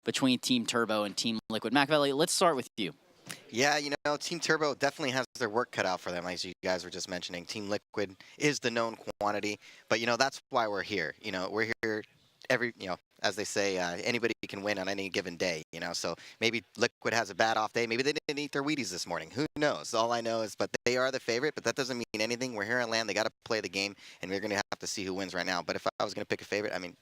between Team Turbo and Team Liquid. Machiavelli, let's start with you. Yeah, you know, Team Turbo definitely has their work cut out for them, as you guys were just mentioning. Team Liquid is the known quantity, but, you know, that's why we're here. You know, we're here as they say, anybody can win on any given day, you know. So maybe Liquid has a bad off day. Maybe they didn't eat their Wheaties this morning. Who knows? All I know is, but they are the favorite, but that doesn't mean anything. We're here on land. They got to play the game, and we're going to have to see who wins right now. But if I was going to pick a favorite, I mean,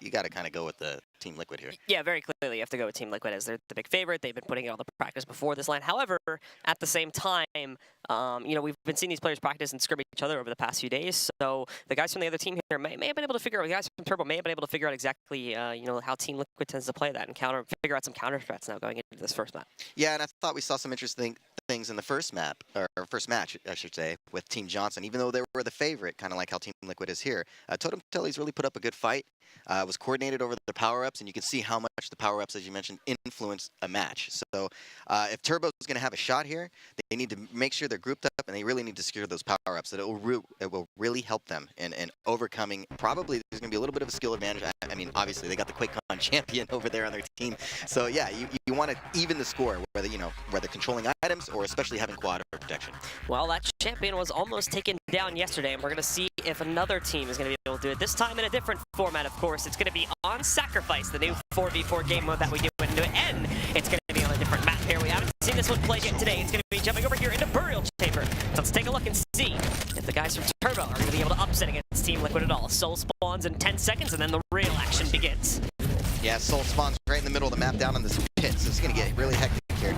you got to kind of go with the Team Liquid here. Yeah, very clearly you have to go with Team Liquid as they're the big favorite. They've been putting in all the practice before this line. However, at the same time, you know, we've been seeing these players practice and scrimmage each other over the past few days. So the guys from the other team here may have been able to figure out, the guys from Turbo may have been able to figure out exactly, you know, how Team Liquid tends to play that and figure out some counter threats now going into this first map. Yeah, and I thought we saw some interesting things in the first map, or first match, I should say, with Team Johnson. Even though they were the favorite, kind of like how Team Liquid is here, Totem Telly's really put up a good fight. Was coordinated over the power-ups, and you can see how much the power-ups, as you mentioned, influence a match. So if Turbo's going to have a shot here, they need to make sure they're grouped up, and they really need to secure those power-ups. It will really help them in overcoming. Probably there's going to be a little bit of a skill advantage. I mean, obviously, they got the QuakeCon champion over there on their team. So yeah, you want to even the score, whether controlling items or especially having quad or protection. Well, that champion was almost taken down yesterday, and we're going to see if another team is going to be able to do it. This time in a different format, of course. It's going to be on Sacrifice, the new 4v4 game mode that we do into it, and it's going to be on a different map here. We haven't seen this one played yet today. It's going to be jumping over here into Burial Chamber. So let's take a look and see if the guys from Turbo are going to be able to upset against Team Liquid at all. Soul spawns in 10 seconds, and then the real action begins. Yeah, Soul spawns right in the middle of the map down on this pit, so it's going to get really hectic here.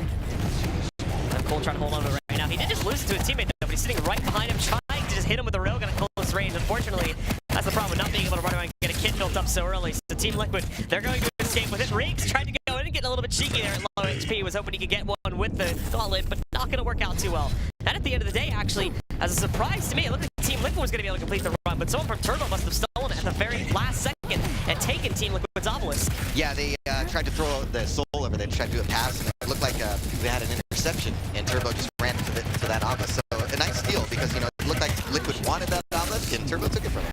Cole trying to hold on to it right now. He did just lose it to a teammate, though, but he's sitting right behind him, trying to just hit him with the railgun at close range. Unfortunately, that's the problem with not being able to run around and get a kit built up so early. So Team Liquid, they're going to escape with it. Riggs tried to go in and get a little bit cheeky there at low HP. Was hoping he could get one with the gauntlet, but not going to work out too well. And at the end of the day, actually, as a surprise to me, it looked like Team Liquid was going to be able to complete the run, but someone from Turbo must have stolen it at the very last second and taken Team Liquid's obelisk. Yeah, they tried to throw the Soul over there, tried to do a pass, and it looked like they had an interception, and Turbo just ran to that obelisk. So a nice steal, because, you know, it looked like Liquid wanted that obelisk, and Turbo took it from him.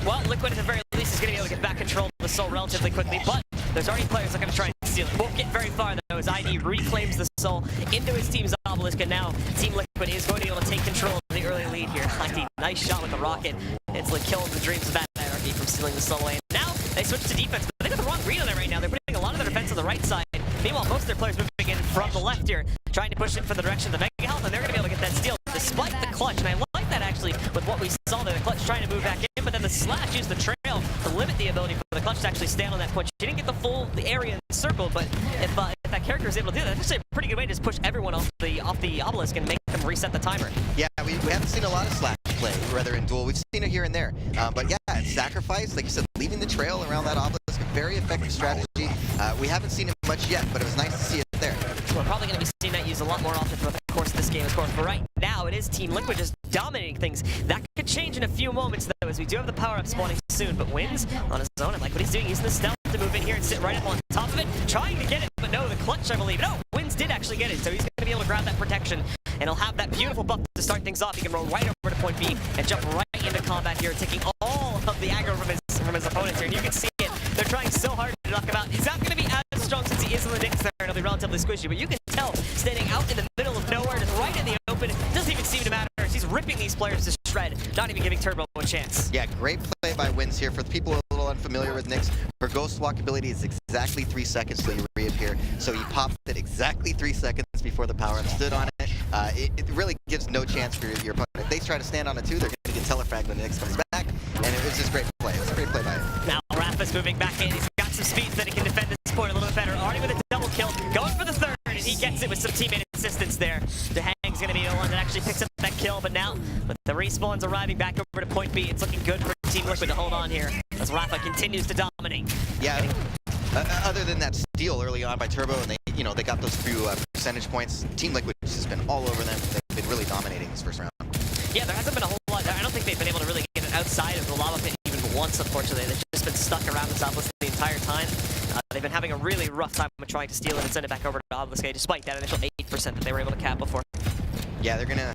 Well, Liquid at the very least is going to be able to get back control of the Soul relatively quickly, but there's already players that are going to try and steal it. Won't get very far, though, as ID reclaims the Soul into his team's obelisk, and now Team Liquid is going to be able to take control of the early lead here. ID, nice shot with the rocket. It's like killing the dreams of that Anarchy from stealing the Soul away. Now they switch to defense, but they got the wrong read on it right now. They're putting a lot of their defense on the right side. Meanwhile, most of their players moving in from the left here, trying to push in for the direction of the Mega Health, and they're going to be able to get that steal, despite the clutch. And I like that, actually, with what we saw there. The clutch trying to move back in, but then the slash used the trail to limit the ability for the clutch to actually stand on that point. She didn't get the area encircled, but if that character is able to do that, that's actually a pretty good way to just push everyone off the obelisk and make them reset the timer. Yeah, we haven't seen a lot of slash play, rather in duel. We've seen it here and there. But yeah, Sacrifice, like you said, leaving the trail around that obelisk, a very effective strategy. We haven't seen it much yet, but it was nice to see it there. We're probably going to be seeing that used a lot more often throughout the course of this game, of course. But right now, it is Team Liquid just dominating things. That could change in a few moments, though, as we do have the power-up spawning soon. But Wins on his own, I like what he's doing. Using the stealth to move in here and sit right up on top of it, trying to get it. But no, the clutch, I believe. No, Wins did actually get it, so he's going to be able to grab that protection. And he'll have that beautiful buff to start things off. He can roll right over to point B and jump right into combat here, taking all of the aggro from his opponents here. And you can see it. They're trying so hard to knock him out. He's not going to be as strong since he is in the Nyx there, and he'll be relatively squishy. But you can tell, standing out in the middle of nowhere, just right in the open, it doesn't even seem to matter. He's ripping these players to shred, not even giving Turbo a chance. Yeah, great play by Wins here. For the people a little unfamiliar with Nyx, her Ghost Walk ability is exactly 3 seconds till you reappear. So he popped it exactly 3 seconds before the power-up stood on it. It really gives no chance for your opponent. If they try to stand on it too, they're going to get telefragged when the Nyx comes back. And it was just great play. It's a great play by him. Now Rafa's moving back in. He's got some speed so that he can defend this point a little bit better. Already with a double kill, going for the third, and he gets it with some teammate assistance there. The Hang's going to be the one that actually picks up that kill, but now with the respawns arriving back over to point B, it's looking good for Team Liquid to hold on here as Rafa continues to dominate. Yeah. Other than that steal early on by Turbo, and they got those few percentage points, Team Liquid has just been all over them. They've been really dominating this first round. Yeah, there hasn't been a whole lot. I don't think they've been able to really get it outside of the lava pit even once, unfortunately. They've just been stuck around this obelisk the entire time. They've been having a really rough time with trying to steal it and send it back over to obelisk, despite that initial 8% that they were able to cap before. Yeah, they're gonna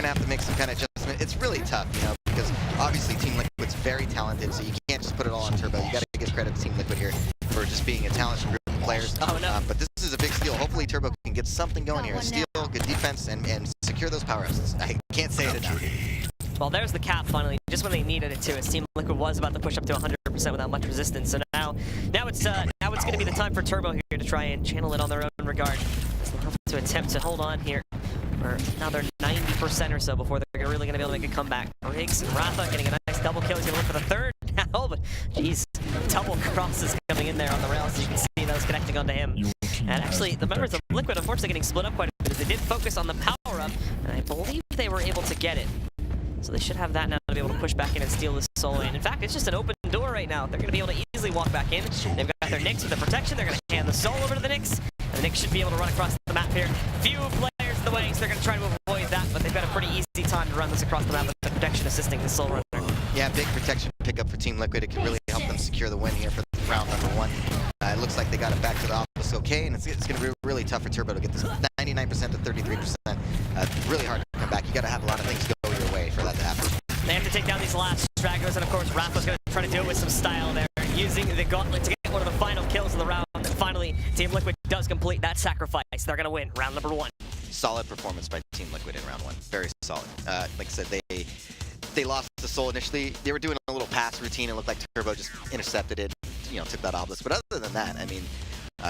have to make some kind of adjustment. It's really tough, because obviously Team Liquid's very talented, so you can't just put it all on Turbo. You got to give credit to Team Liquid here for just being a talented group players. Oh, no. But this is a big steal. Hopefully Turbo can get something going here. Steal, good defense, and secure those power-ups. I can't say it enough. Well, there's the cap finally, just when they needed it to. As Team Liquid was about to push up to 100% without much resistance. So now it's going to be the time for Turbo here to try and channel it on their own regard. They'll have to attempt to hold on here for another 90% or so before they're really going to be able to make a comeback. Riggs and Rafa getting a nice double kill. He's going to look for the third now, but geez, double crosses coming in there on the rails. So you can see those connecting onto him. And actually, the members of Liquid unfortunately getting split up quite a bit. They did focus on the power-up, and I believe they were able to get it. So they should have that now to be able to push back in and steal this soul in. In fact, it's just an open door right now. They're going to be able to easily walk back in. They've got their Nyx with the protection. They're going to hand the soul over to the Nyx. And the Nyx should be able to run across the map here. Few players in the way, so they're going to try to avoid that. But they've got a pretty easy time to run this across the map with the protection assisting the soul runner. Yeah, big protection pickup for Team Liquid. It can really help them secure the win here for round number 1. It looks like they got it back to the office okay, and it's going to be really tough for Turbo to get this 99% to 33%. Really hard to come back. You got to have a lot of things go your way for that to happen. They have to take down these last stragglers, and of course, Rafa's going to try to do it with some style there, using the gauntlet to get one of the final kills of the round. And finally, Team Liquid does complete that sacrifice. They're going to win round number 1. Solid performance by Team Liquid in round 1. Very solid. Like I said, they lost the soul initially. They were doing a little pass routine. It looked like Turbo just intercepted it, took that obelisk. But other than that, I mean,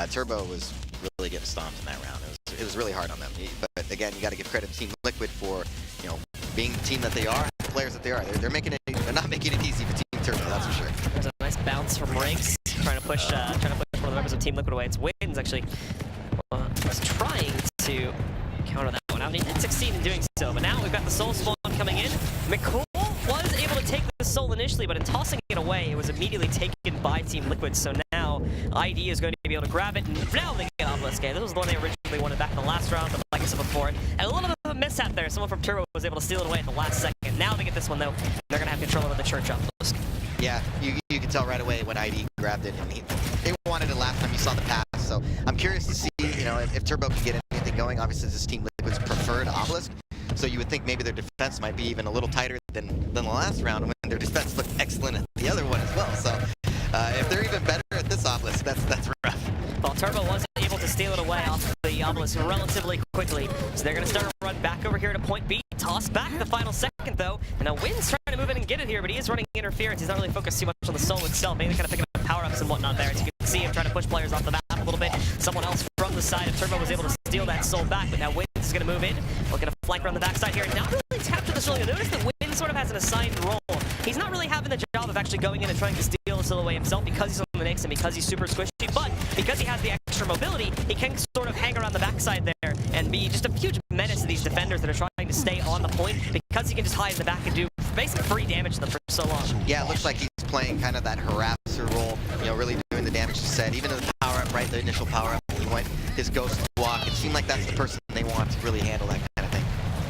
Turbo was really getting stomped in that round. It was really hard on them. But again, you got to give credit to Team Liquid for, being the team that they are, the players that they are. They're not making it easy for Team Turbo, that's for sure. There's a nice bounce from Riggs, trying to push one of the members of Team Liquid away. It's Wins actually was trying to counter that one out. He did succeed in doing so, but now we've got the soul spawn coming in. McCool was able to take the soul initially, but in tossing it away, it was immediately taken by Team Liquid. So now ID is going to be able to grab it, and now they get Obelisk. This was the one they originally wanted back in the last round, but like I said before, and a little bit of a mishap there. Someone from Turbo was able to steal it away at the last second. Now they get this one though. They're going to have control over the Church Obelisk. Yeah, you can tell right away when ID grabbed it, and they wanted it last time you saw the pass. So I'm curious to see, if Turbo can get anything going. Obviously, this is Team Liquid's preferred Obelisk. So you would think maybe their defense might be even a little tighter than the last round, when their defense looked excellent at the other one as well. So if they're even better at this obelisk, that's rough. Well, Turbo was able to steal it away off the obelisk relatively quickly, so they're going to start a run back over here to point B. Toss back the final second though, and now Wynn's trying to move in and get it here, but he is running interference. He's not really focused too much on the soul itself, mainly kind of picking up power-ups and whatnot there. As you can see him trying to push players off the map a little bit. Someone else from the side of Turbo was able to steal that soul back, but now Wynn is going to move in, looking to flank around the backside here, and not really tap to the soul. You'll notice that Wynn sort of has an assigned role. He's not really having the job of actually going in and trying to steal the soul away himself because he's on the Nyx and because he's super squishy, but because he has the extra mobility, he can sort of hang around the backside there and be just a huge menace to these defenders that are trying to stay on the point, because he can just hide in the back and do basically free damage to them for so long. Yeah, it looks like he's playing kind of that harasser role, really doing the damage he said. Even in the power-up, right, the initial power-up, he went his ghost walk. It seemed like that's the person they want to really handle that kind of thing.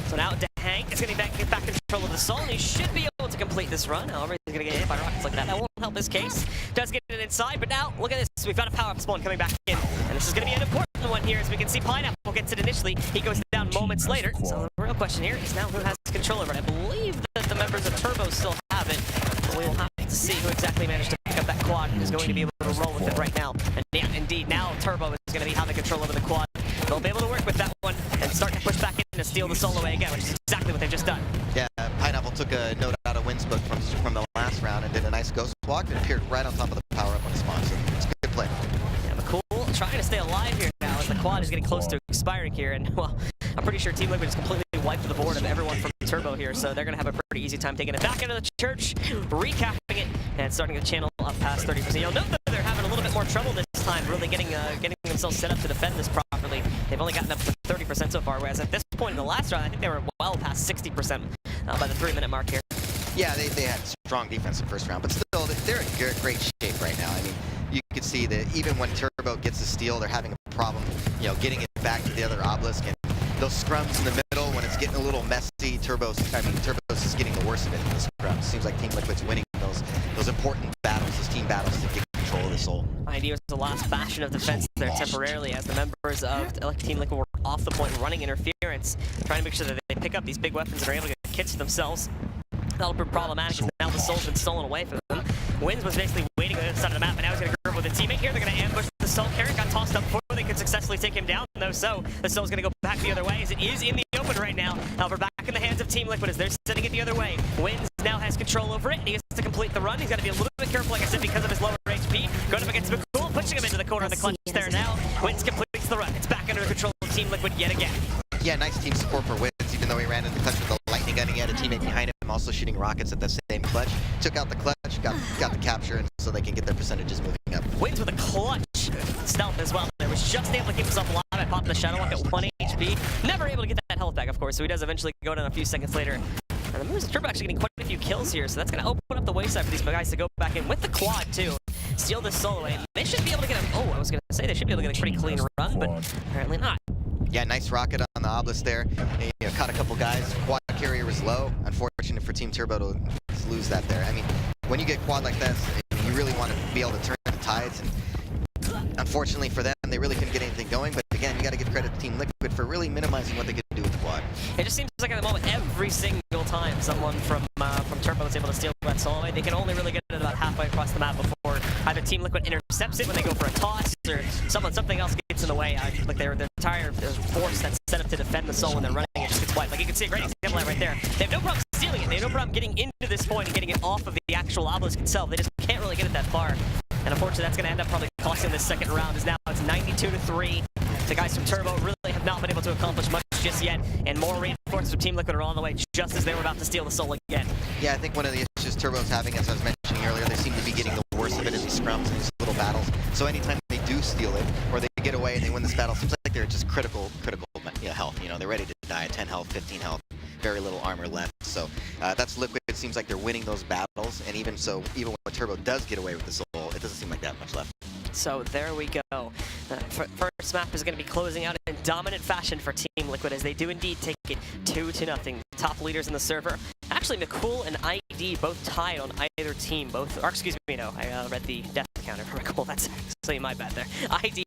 So now Hank is going to get back control of the soul, and he should be able to complete this run. However, he's going to get hit by rockets like that. That won't help his case. Does get it inside, but now, look at this. We've got a power-up spawn coming back in, and this is going to be an important one here, as we can see Pineapple gets it initially. He goes down moments later. So the real question here is now who has control over it. I believe that the members of Turbo still have it, but we will have to see who exactly managed to pick up that quad and is going to be able to roll with it right now. And yeah, indeed, now Turbo is going to be having control over the quad. They'll be able to work with that one and start to push back in and steal the soul away again, which is exactly what they've just done. Yeah, Pineapple took a note out of Wynn's book from the last round and did a nice ghost walk and appeared right on top of the power-up when it spawned. So it's a good play. Yeah, McCool trying to stay alive here now as the quad is getting close to expiring here, and well, I'm pretty sure Team Liquid is completely wiped the board of everyone from Turbo here, so they're going to have a pretty easy time taking it back into the church, recapping it, and starting to channel up past 30%. You'll note that they're having a little bit more trouble this time, really getting themselves set up to defend this properly. They've only gotten up to 30% so far, whereas at this point in the last round, I think they were well past 60% by the 3-minute mark here. Yeah, they had strong defense in the first round, but still, they're in great shape right now. I mean, you can see that even when Turbo gets a steal, they're having a problem, getting it back to the other obelisk, and those scrums in the middle, when it's getting a little messy, Turbo's just getting the worst of it in the scrums. Seems like Team Liquid's winning those important battles, those team battles to get control of the soul. ID was the last bastion of defense there temporarily, as the members of Team Liquid were off the point running interference, trying to make sure that they pick up these big weapons and are able to get kits for themselves. That'll be problematic, as now the soul's been stolen away from them. Wins was basically waiting on the other side of the map, and now he's going to with a teammate here. They're going to ambush the Soul. Carrot got tossed up before they could successfully take him down, though, so the Soul's going to go back the other way as it is in the open right now. However, back in the hands of Team Liquid as they're sending it the other way. Wins now has control over it, and he has to complete the run. He's got to be a little bit careful, like I said, because of his lower HP. Going up against McCool, pushing him into the corner of the clutch there now. Wins completes the run. It's back under control of Team Liquid yet again. Yeah, nice team support for Wins, even though he ran into the clutch with the lightning gun. He had a teammate behind him also shooting rockets at the same clutch. Took out the clutch, got the capture, and so they can get their percentages moving up. Wins with a clutch stealth as well. There was just able to keep himself alive by popping the Shadow Walk at 1 HP. Never able to get that health back, of course, so he does eventually go down a few seconds later. And the moves of Turbo actually getting quite a few kills here, so that's going to open up the wayside for these guys to go back in with the quad, too. Steal this solo away. They should be able to get a... Oh, I was going to say they should be able to get a pretty clean run, but apparently not. Yeah, nice rocket on the obelisk there. And, you know, caught a couple guys. Quad carrier was low. Unfortunate for Team Turbo to lose that there. I mean, when you get quad like this, you really want to be able to turn the tides. And unfortunately for them, they really couldn't get anything going. But again, you got to give credit to Team Liquid for really minimizing what they could do with the quad. It just seems like at the moment, every single time someone from Turbo is able to steal that solo away, they can only really get it about halfway across the map before either Team Liquid intercepts it when they go for a toss, or something else gets in the way. Like their entire force that's set up to defend the soul when they're running it just gets wiped. Like you can see a great example of that right there. They have no problem stealing it. They have no problem getting into this point and getting it off of the actual obelisk itself. They just can't really get it that far. And unfortunately, that's going to end up probably costing this second round. As now it's 92-3. The guys from Turbo really have not been able to accomplish much just yet, and more reinforcements from Team Liquid are on the way just as they were about to steal the soul again. Yeah, I think one of the issues Turbo's having, as I was mentioning earlier, they seem to be getting the worst of it in these scrums and these little battles. So anytime they do steal it, or they get away and they win this battle, it seems like they're just critical health. You know, they're ready to die. 10 health, 15 health, very little armor left. So that's Liquid. It seems like they're winning those battles, and even so, even when Turbo does get away with the soul, it doesn't seem like that much left. So there we go. The first map is going to be closing out in dominant fashion for Team Liquid as they do indeed take it 2-0. Top leaders in the server. Actually, McCool and ID both tied on either team. I read the death counter for McCool. That's actually my bad there. ID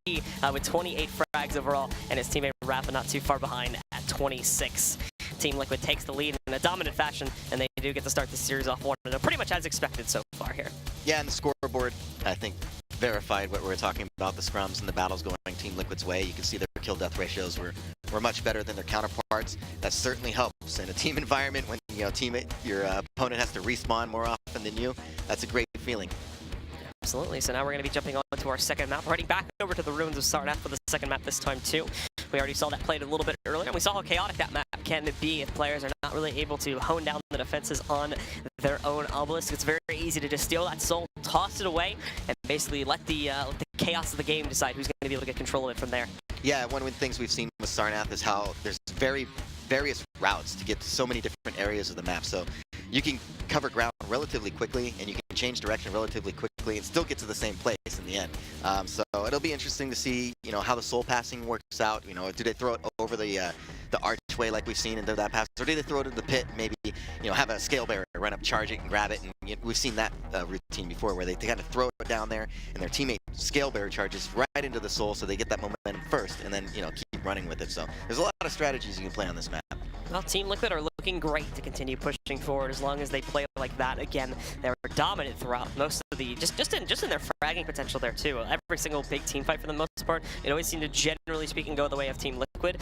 with 28 frags overall, and his teammate Rafa not too far behind at 26. Team Liquid takes the lead in a dominant fashion, and they do get to start the series off 1-0, pretty much as expected so far here. Yeah, and the scoreboard, I think, verified what we were talking about, the scrums and the battles going Team Liquid's way. You can see their kill-death ratios were much better than their counterparts. That certainly helps in a team environment when your opponent has to respawn more often than you. That's a great feeling. Absolutely. So now we're going to be jumping on to our second map. We're heading back over to the ruins of Sarnath for the second map this time too. We already saw that played a little bit earlier, and we saw how chaotic that map can be if players are not really able to hone down the defenses on their own obelisk. It's very easy to just steal that soul, toss it away, and basically let the chaos of the game decide who's going to be able to get control of it from there. Yeah, one of the things we've seen with Sarnath is how there's various routes to get to so many different areas of the map. So you can cover ground relatively quickly, and you can change direction relatively quickly and still get to the same place in the end. So it'll be interesting to see, how the soul passing works out. Do they throw it over the archway like we've seen into that pass, or do they throw it in the pit and maybe, have a scale bearer run up, charge it, and grab it? And we've seen that routine before where they kind of throw it down there, and their teammate scale bearer charges right into the soul, so they get that momentum first, and then keep running with it. So there's a lot of strategies you can play on this map. Well, Team Liquid are looking great to continue pushing forward as long as they play like that. Again, they were dominant throughout most of the just in their fragging potential there too. Every single big team fight for the most part, it always seemed to, generally speaking, go the way of Team Liquid.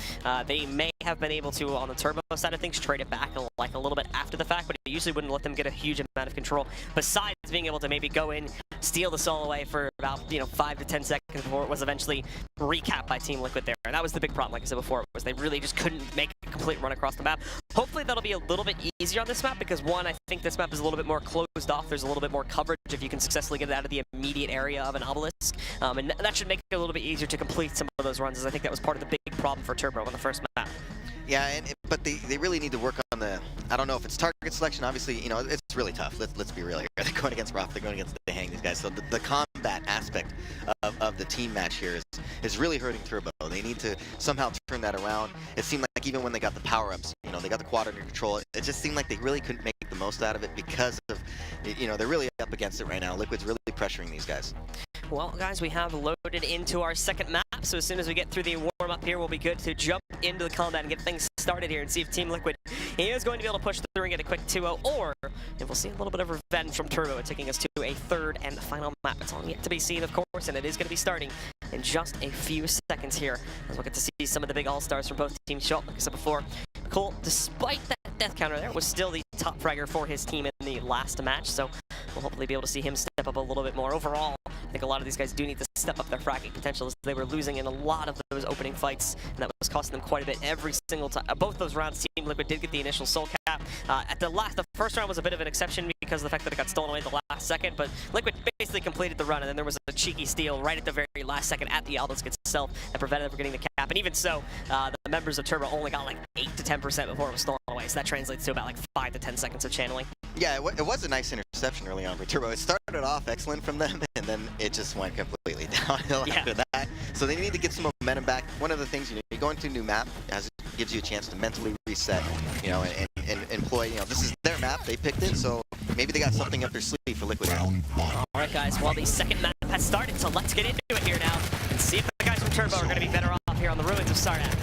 They may have been able to, on the Turbo side of things, trade it back like a little bit after the fact, but it usually wouldn't let them get a huge amount of control. Besides being able to maybe go in, steal the soul away for about 5 to 10 seconds before it was eventually recapped by Team Liquid there. And that was the big problem, like I said before, was they really just couldn't make a complete run across the map. Hopefully that'll be a little bit easier on this map because, one, I think this map is a little bit more closed off. There's a little bit more coverage if you can successfully get it out of the immediate area of an obelisk. And that should make it a little bit easier to complete some of those runs, as I think that was part of the big problem for Turbo on the first map. Yeah, but they really need to work on the, I don't know if it's target selection. Obviously, it's really tough. Let's be real here. They're going against Roth, they're going against the Hang, these guys. So the combat aspect of the team match here is really hurting Turbo. They need to somehow turn that around. It seemed like even when they got the power-ups, they got the quad under control, it just seemed like they really couldn't make the most out of it because of, they're really up against it right now. Liquid's really pressuring these guys. Well, guys, we have loaded into our second map, so as soon as we get through the warm-up here, we'll be good to jump into the combat and get things started here and see if Team Liquid is going to be able to push through and get a quick 2-0, or if we'll see a little bit of revenge from Turbo, taking us to a third and final map. It's all yet to be seen, of course, and it is going to be starting in just a few seconds here, as we'll get to see some of the big all-stars from both teams show up. Like I said before, Cole, despite that death counter there, was still the top fragger for his team in the last match, so we'll hopefully be able to see him step up a little bit more. Overall, I think a lot of these guys do need to step up their fragging potential, as they were losing in a lot of those opening fights, and that was costing them quite a bit every single time. Both those rounds, Team Liquid did get the initial soul cap. The first round was a bit of an exception because of the fact that it got stolen away at the last second, but Liquid basically completed the run, and then there was a cheeky steal right at the very last second at the obelisk itself that prevented them from getting the cap. And even so, the members of Turbo only got like 8 to 10% before it was stolen away, so that translates to about like 5 to 10 seconds of channeling. Yeah, it was a nice interception early on for Turbo. It started off excellent from them, and then it just went completely downhill after that. So they need to get some momentum back. One of the things, you go into a new map, gives you a chance to mentally reset, and employ, this is their map, they picked it, so maybe they got something up their sleeve for Liquid. Alright guys, well the second map has started, so let's get into it here now and see if the guys from Turbo are going to be better off here on the ruins of Sardak.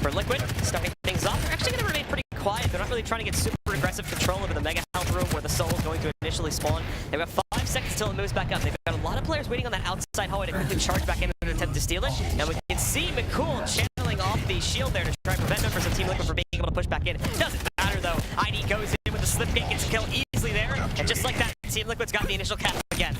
For Liquid, starting things off, they're actually going to remain pretty quiet. They're not really trying to get super aggressive control over the Mega Health room where the Soul is going to initially spawn. They've got 5 seconds till it moves back up. They've got a lot of players waiting on that outside hallway to quickly charge back in and attempt to steal it. And we can see McCool channeling off the shield there to try and prevent members of Team Liquid from being able to push back in. Doesn't matter though. ID goes in with the slip gate, gets a kill easily there. And just like that, Team Liquid's got the initial cap again.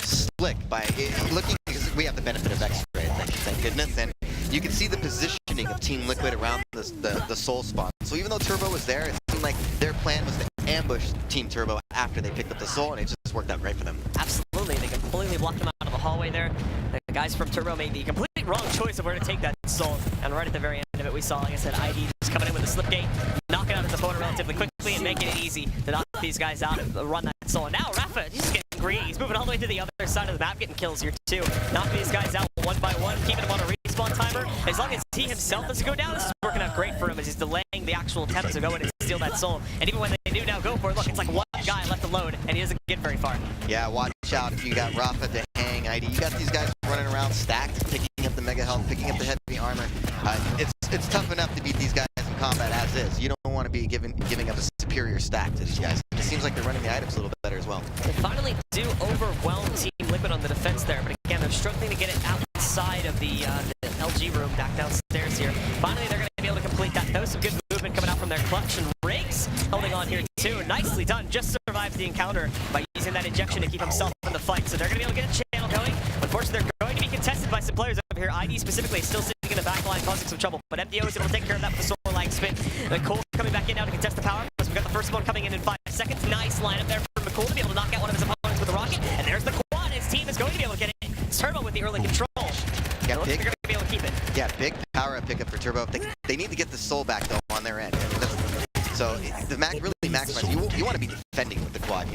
Slick by looking, because we have the benefit of X-ray, thank goodness, and you can see the positioning of Team Liquid around the Soul spawn. So even though Turbo was there, it seemed like their plan was to ambush Team Turbo after they picked up the Soul, and it just worked out great for them. Absolutely, they completely blocked them out of the hallway there. The guys from Turbo made the complete wrong choice of where to take that Soul, and right at the very end of it, we saw, like I said, ID just coming in with a slip gate, knocking out his opponent relatively quickly and making it easy to knock these guys out and run that Soul. And now Rafa, he's just getting greedy. He's moving all the way to the other side of the map, getting kills here too. Knocking these guys out one by one, keeping them on a respawn timer. As long as he himself doesn't go down, this is working out great for him as he's delaying the actual attempt to go in and steal that Soul. And even when they do now go for it, look, it's like one guy left alone, and he doesn't get very far. Yeah, watch out if you got Rafa to hang, ID. You got these guys running around stacked, picking up the Mega Health, picking up the heavy armor. It's tough enough to beat these guys in combat as is. You don't want to be giving up a superior stack to these guys. It seems like they're running the items a little better as well. They finally do overwhelm Team Liquid on the defense there, but again, they're struggling to get it outside of the LG room back downstairs here. Finally, they're going to be able to complete that. That was some good movement coming out from their clutch, and Riggs holding on here too. Nicely done. Just survives the encounter by using that injection to keep himself in the fight. So they're going to be able to get a channel going. Unfortunately, they're going to be contested by some players over here. ID specifically is still sitting in the back line causing some trouble, but MDO is able to take care of that with the Soul Lag spin. Cole coming back in now to contest the power. We've got the first one coming in 5 seconds. Nice lineup there for McCool to be able to knock out one of his opponents with a rocket. And there's the quad. His team is going to be able to get it. It's Turbo with the early control. Yeah, they're going to be able to keep it. Yeah, big power up pickup for Turbo. They need to get the Soul back though on their end. So the really maximize. You want to be defending with the quad.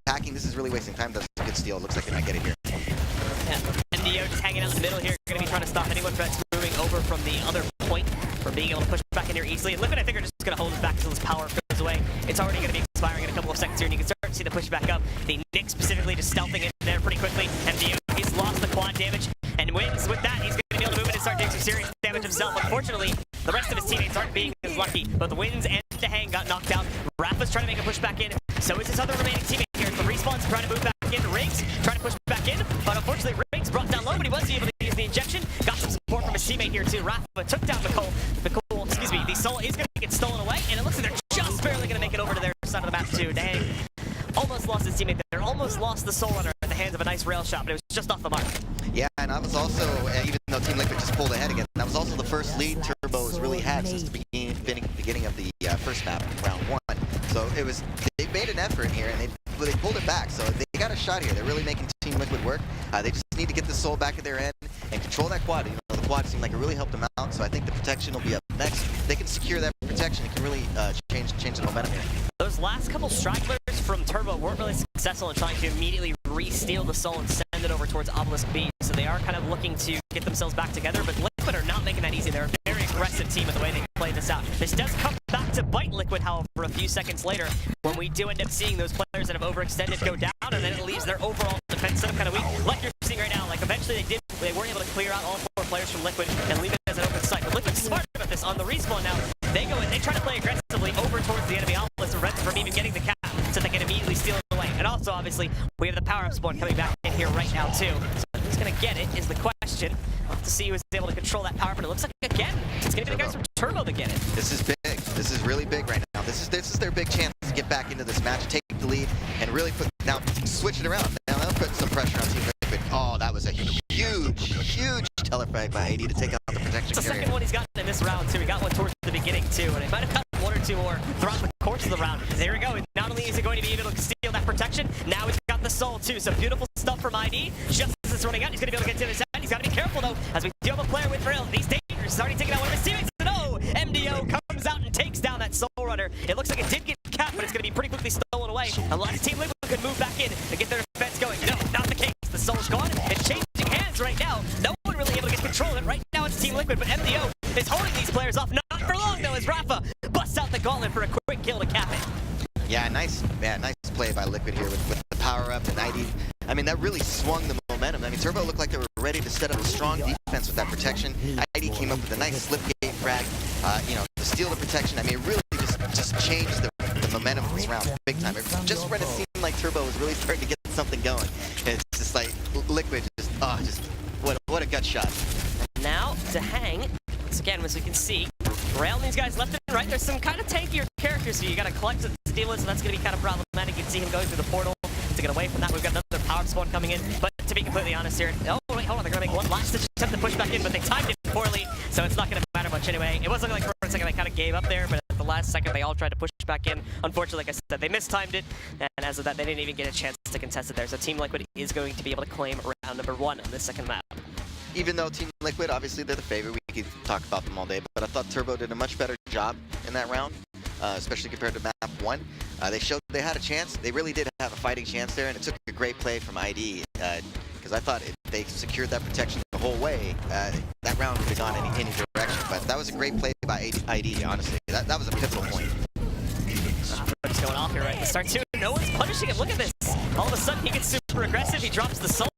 Attacking. This is really wasting time. That's a good steal. Looks like they might get it here. Yeah, MDO just hanging out in the middle here. Going to be trying to stop anyone that's moving over from the other point from being able to push back in here easily. And Liquid, I think, are just going to hold it back until this power goes away. It's already going to be expiring in a couple of seconds here, and you can start to see the push back up. The Nick specifically just stealthing in there pretty quickly. MDO, he's lost the quad damage and wins with that. He's going to be able to move in and start doing some serious damage himself. Unfortunately, the rest of his teammates aren't being as lucky, but the Wins and the Hang got knocked out. Rafa's trying to make a push back in. So is his other remaining teammate here. The Respawn's trying to move back in. Riggs trying to push back in, but unfortunately Riggs brought down low, but he was able to use the injection. Got some support from his teammate here too. Rafa took down McCool. Excuse me, the Soul is going to get stolen away, and it looks like they're just barely going to make it over to their side of the map too. Dang. Almost lost his teammate there. Almost lost the Soul Runner at the hands of a nice rail shot, but it was just off the mark. Yeah, and I was also, even though Team Liquid just pulled ahead again, that was also the first lead Turbo's really had since the beginning of the first map, round 1. So they made an effort here, and they pulled it back. So they got a shot here. They're really making Team Liquid work. They just need to get the Soul back at their end and control that quad. The quad seemed like it really helped them out. So I think the protection will be up next. If they can secure that protection, it can really change the momentum here. Those last couple stragglers from Turbo weren't really successful in trying to immediately re-steal the Soul and send it over towards Obelisk B. So they are kind of looking to get themselves back together, but Liquid are not making that easy. They're a very aggressive team in the way they play this out. This does come back to bite Liquid, however, a few seconds later, when we do end up seeing those players that have overextended go down, and then it leaves their overall defense setup kind of weak. Like you're seeing right now, like the unfortunately, they weren't able to clear out all 4 players from Liquid and leave it as an open site. But Liquid's smart about this. On the respawn now, they go in, they try to play aggressively over towards the enemy obelisk to prevent from even getting the cap, so they can immediately steal it away. And also, obviously, we have the power-up spawn coming back in here right now, too. So who's going to get it is the question. We'll have to see who's able to control that power-up, and it looks like, again, it's going to be the guys from Turbo that get it. This is big. This is really big right now. This is their big chance to get back into this match, take the lead, and really switch it around. Now that'll put some pressure on Team Liquid. Oh, that was a huge telephrag by AD to take out the protection It's the carrier. second one he's gotten in this round, too. He got one towards the beginning, too, and it might have cut 1 or 2 more throughout the course of the round. There we go. Not only is he going to be able to steal that protection, now he's got the soul, too. So beautiful stuff from ID. Just as it's running out, he's going to be able to get to the side. He's got to be careful, though, as we do have a player with rail. He's dangerous. He's already taken out one of his teammates. And oh, MDO comes out and takes down that soul runner. It looks like it did get capped, but it's going to be pretty quickly stolen away. Unless Team Liquid could move back in and get their defense going. No, not the case. The soul's gone. It's changing hands right now. No one really able to get control of it. Right now it's Team Liquid, but MDO is holding these players off. Not for long, though, as Rafa busts out the gauntlet for a quick kill to cap it. Yeah, nice play by Liquid here with the power-up and ID. I mean, that really swung the momentum. I mean, Turbo looked like they were ready to set up a strong defense with that protection. ID came up with a nice slipgate frag, to steal the protection. I mean, it really just changed the momentum of this round big time. Just when it seemed like Turbo was really starting to get something going. It's just like Liquid what a gut shot. And now to Hang, once again, as we can see, railing these guys left and right. There's some kind of tankier characters here. You got to collect it, steal it, so that's going to be kind of problematic. You can see him going through the portal to get away from that. We've got another power spawn coming in, but to be completely honest here, oh wait, hold on, they're going to make one last attempt to push back in, but they timed it poorly, so it's not going to matter much anyway. It was looking like for a second they kind of gave up there, but at the last second they all tried to push back in. Unfortunately, like I said, they mistimed it, and as of that, they didn't even get a chance to contest it there. So Team Liquid is going to be able to claim round number 1 on this second map. Even though Team Liquid, obviously they're the favorite, we could talk about them all day, but I thought Turbo did a much better job in that round, especially compared to map 1. They showed they had a chance. They really did have a fighting chance there, and it took a great play from ID, because I thought if they secured that protection the whole way, that round would have gone any direction. But that was a great play by ID, honestly. That was a pivotal point. What's going off here right at the start, too? No one's punishing him. Look at this. All of a sudden, he gets super aggressive. He drops the soul.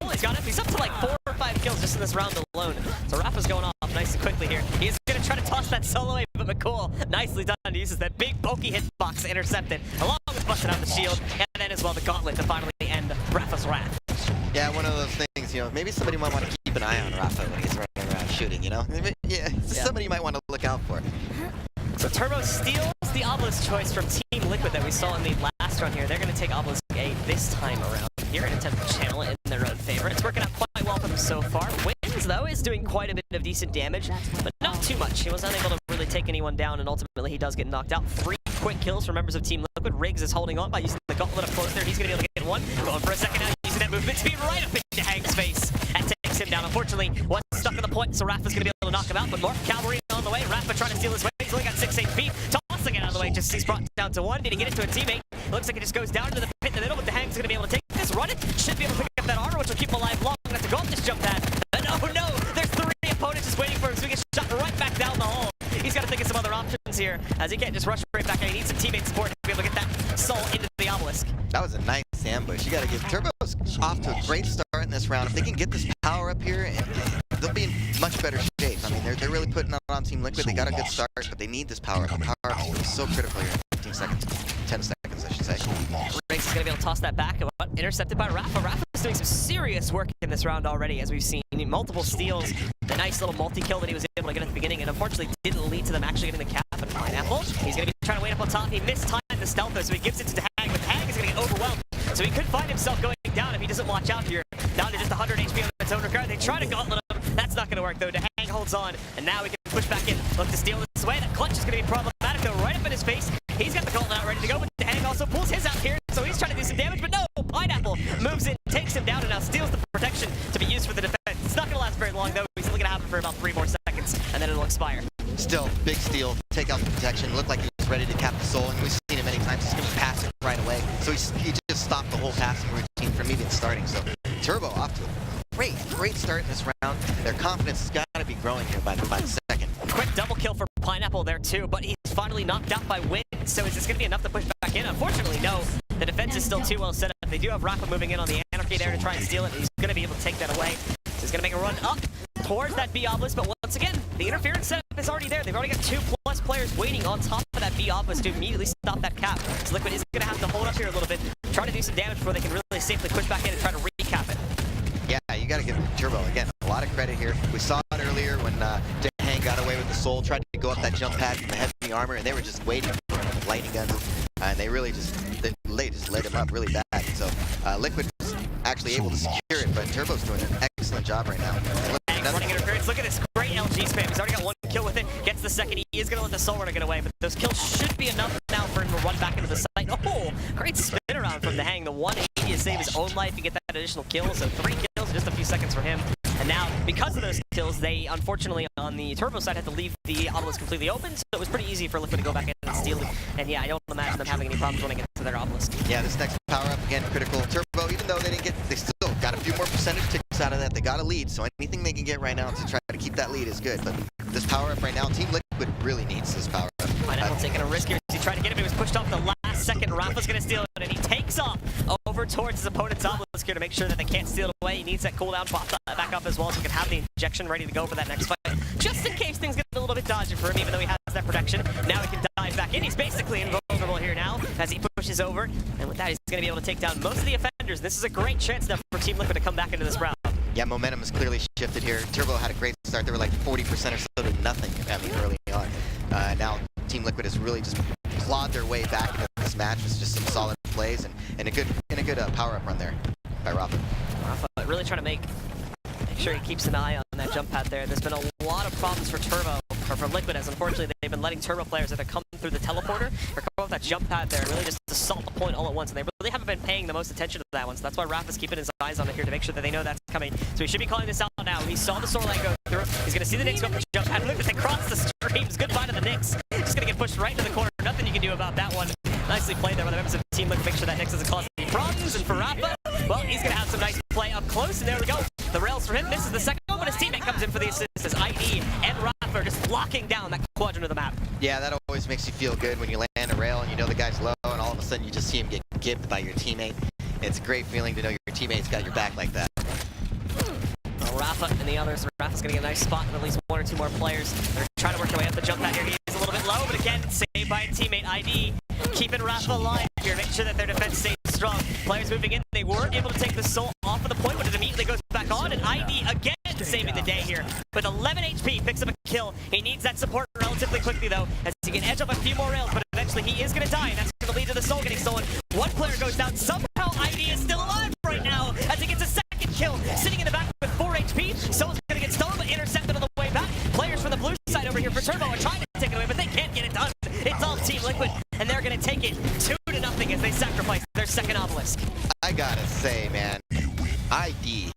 He's up to like 4 or 5 kills just in this round alone. So Rafa's going off nice and quickly here. He's going to try to toss that soul away, but McCool, nicely done. He uses that big, bulky hitbox to intercept it, along with busting out the shield, and then as well the gauntlet to finally end Rafa's wrath. Yeah, one of those things, maybe somebody might want to keep an eye on Rafa when he's running around shooting, Yeah, somebody you might want to look out for. So Turbo steals the Obelisk choice from Team Liquid that we saw in the last round here. They're going to take Obelisk A this time around here and attempt to channel it in their own favor. It's working out quite well for them so far. Wins, though, is doing quite a bit of decent damage, but not too much. He was unable to really take anyone down, and ultimately he does get knocked out. 3 quick kills for members of Team Liquid. Riggs is holding on by using the gauntlet up close there. He's going to be able to get one. Going for a second now, using that movement speed right up into Hang's face. That takes him down. Unfortunately, was stuck on the point, so Rafa's going to be able to knock him out, but more cavalry on the way. Rafa trying to steal his way. He's only got 6 HP. Tossing it out of the way, just he's brought down to 1. Did he get it to a teammate? Looks like it just goes down into the pit in the middle, but the Hang's going to be able to take this, run it. Should be able to pick up that armor, which will keep him alive long enough to go up this jump pad. And oh no, there's 3 opponents just waiting for him, so he gets shot right back down the hole. He's got to think of some other options here, as he can't just rush right back in. He needs some teammate support to be able to get that soul into the obelisk. That was a nice ambush. You got to give Turbo's off to a great start in this round. If they can get this power up here, they'll be in much better shape. I mean, they're really putting on Team Liquid. They got a good start, but they need this power up. The power up is so critical here in 15 seconds. 10 seconds, I should say. Riggs is going to be able to toss that back, but intercepted by Rafa. Rafa's doing some serious work in this round already, as we've seen. Multiple steals, the nice little multi-kill that he was able to get at the beginning, and unfortunately didn't lead to them actually getting the cap and Pineapple. He's going to be trying to wait up on top. He mistimed the stealth, though, so he gives it to Hang, but Hang is going to get overwhelmed. So he could find himself going down if he doesn't watch out here. Down to just 100 HP on its own regard. They try to gauntlet him. That's not going to work, though. Hang holds on, and now he can push back in. Look to steal this away. That clutch is going to be problematic, though, right up in his face. He's got the gauntlet out ready to go, but Hang also pulls his out here, so he's trying to do some damage, but no! Pineapple moves in, takes him down, and now steals the protection to be used for the defense. It's not going to last very long, though. He's only going to happen for about 3 more seconds, and then it'll expire. Still, big steal, take out the protection. Looked like he was ready to cap the soul, and we've seen it many times. He's going to pass it right away. So he just stopped the whole passing routine from even starting. So Turbo off to a great start in this round. Their confidence has got to be growing here by the second. Quick double kill for Pineapple there too, but he's finally knocked out by Wind. So is this going to be enough to push back in? Unfortunately, no. The defense is still too well set up. They do have Rafa moving in on the Anarchy there to try and steal it. He's going to be able to take that away. So he's going to make a run up towards that B obelisk, but once again, the interference setup is already there. They've already got 2+ players waiting on top of that B obelisk to immediately stop that cap. So Liquid is going to have to hold up here a little bit, try to do some damage before they can really safely push back in and try to recap it. Yeah, you got to give Turbo, again, a lot of credit here. We saw it earlier when Hang got away with the Soul, tried to go up that jump pad from the heavy armor, and they were just waiting for him with lightning guns, and they really just lit him up really bad. So Liquid was actually able to secure it, but Turbo's doing an excellent job right now. Running interference. Look at this great LG spam. He's already got 1 kill with it. Gets the second. He is going to let the Soul Runner get away, but those kills should be enough now for him to run back into the site. Oh, great spin around from the Hang. The 180 to save his own life and get that additional kill. So 3 kills in just a few seconds for him. And now, because of those kills, they unfortunately on the Turbo side had to leave the obelisk completely open, so it was pretty easy for Liquid to go back in and steal it. And yeah, I don't imagine them having any problems running into their obelisk. Yeah, this next power up again, critical. Turbo, even though they still got a few more percentage ticks out of that. They got a lead, so anything they can get right now to try to keep that lead is good. But this power up right now, Team Liquid really needs this power up. Pineapple taking a risk here. He tried to get him. He was pushed off the last second. Rafa's going to steal it, and he takes off over towards his opponent's obelisk here to make sure that they can't steal it away. He needs that cooldown back up as well, so he can have the injection ready to go for that next fight. Just in case things get a little bit dodgy for him, even though he has that protection. Now he can dive back in. He's basically invulnerable here now as he pushes over. And with that, he's going to be able to take down most of the offenders. This is a great chance now for Team Liquid to come back into this round. Yeah, momentum is clearly shifted here. Turbo had a great start. They were like 40% or so to nothing, I mean, early on. Now, Team Liquid has really just clawed their way back into this match with just some solid plays and a good power-up run there by Rafa. Rafa really trying to make sure he keeps an eye on that jump pad there. There's been a lot of problems for Turbo, or for Liquid, as unfortunately they've been letting Turbo players either come through the teleporter or come off that jump pad there and really just assault the point all at once. And they really haven't been paying the most attention to that one. So that's why Rafa's keeping his eyes on it here to make sure that they know that's coming. So he should be calling this out now. He saw the Soarline go through. He's going to see the Knicks go for jump pad. Look as they cross the streams. Goodbye to the Knicks. Just going to get pushed right into the corner. Nothing you can do about that one. Nicely played there by the members of Team Liquid. Make sure that Knicks doesn't cause any problems. And for Rafa, well, he's going to have some nice play up close. And there we go. The rails for him. This is the second one, but his teammate comes in for the assist as ID and Rafa are just locking down that quadrant of the map. Yeah, that always makes you feel good when you land a rail and you know the guy's low and all of a sudden you just see him get gibbed by your teammate. It's a great feeling to know your teammate's got your back like that. Well, Rafa and the others. Rafa's going to get a nice spot with at least 1 or 2 more players. They're trying to work their way up the jump pad here. He's a little bit low, but again, saved by a teammate. ID keeping Rafa alive here, making sure that their defense stays strong. Players moving in. They were able to take the Soul off of the point, but it immediately goes back on, and ID again saving the day here. With 11 HP, picks up a kill. He needs that support relatively quickly, though, as he can edge up a few more rails, but eventually he is going to die, and that's going to lead to the Soul getting stolen. 1 player goes down. Somehow ID is still alive right now, as he gets a second kill, sitting in the back with 4 HP. Soul's going to get stolen, but intercepted on the way back. Players from the blue side over here for Turbo are trying to take it away, but they can't get it done. It's all Team Liquid, and they're going to take it 2-0 as they sacrifice their second obelisk. I gotta say, man, ID.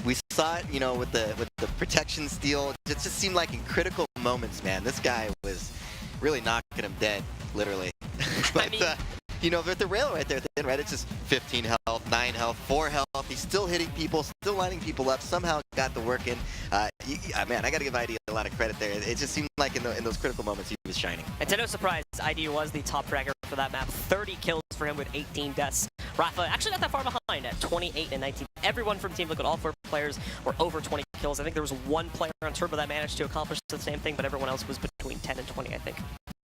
We saw it, you know, with the protection steal. It just seemed like in critical moments, man, this guy was really knocking him dead, literally. But I mean, you know, with the rail right there, right? It's just 15 health, 9 health, 4 health. He's still hitting people, still lining people up. Somehow got the work in. Man, I got to give ID a lot of credit there. It just seemed like in those critical moments he was shining. And to no surprise, ID was the top fragger for that map. 30 kills for him with 18 deaths. Rafa actually not that far behind at 28 and 19. Everyone from Team Liquid, all 4 players, were over 20 kills. I think there was 1 player on Turbo that managed to accomplish the same thing, but everyone else was between 10 and 20, I think.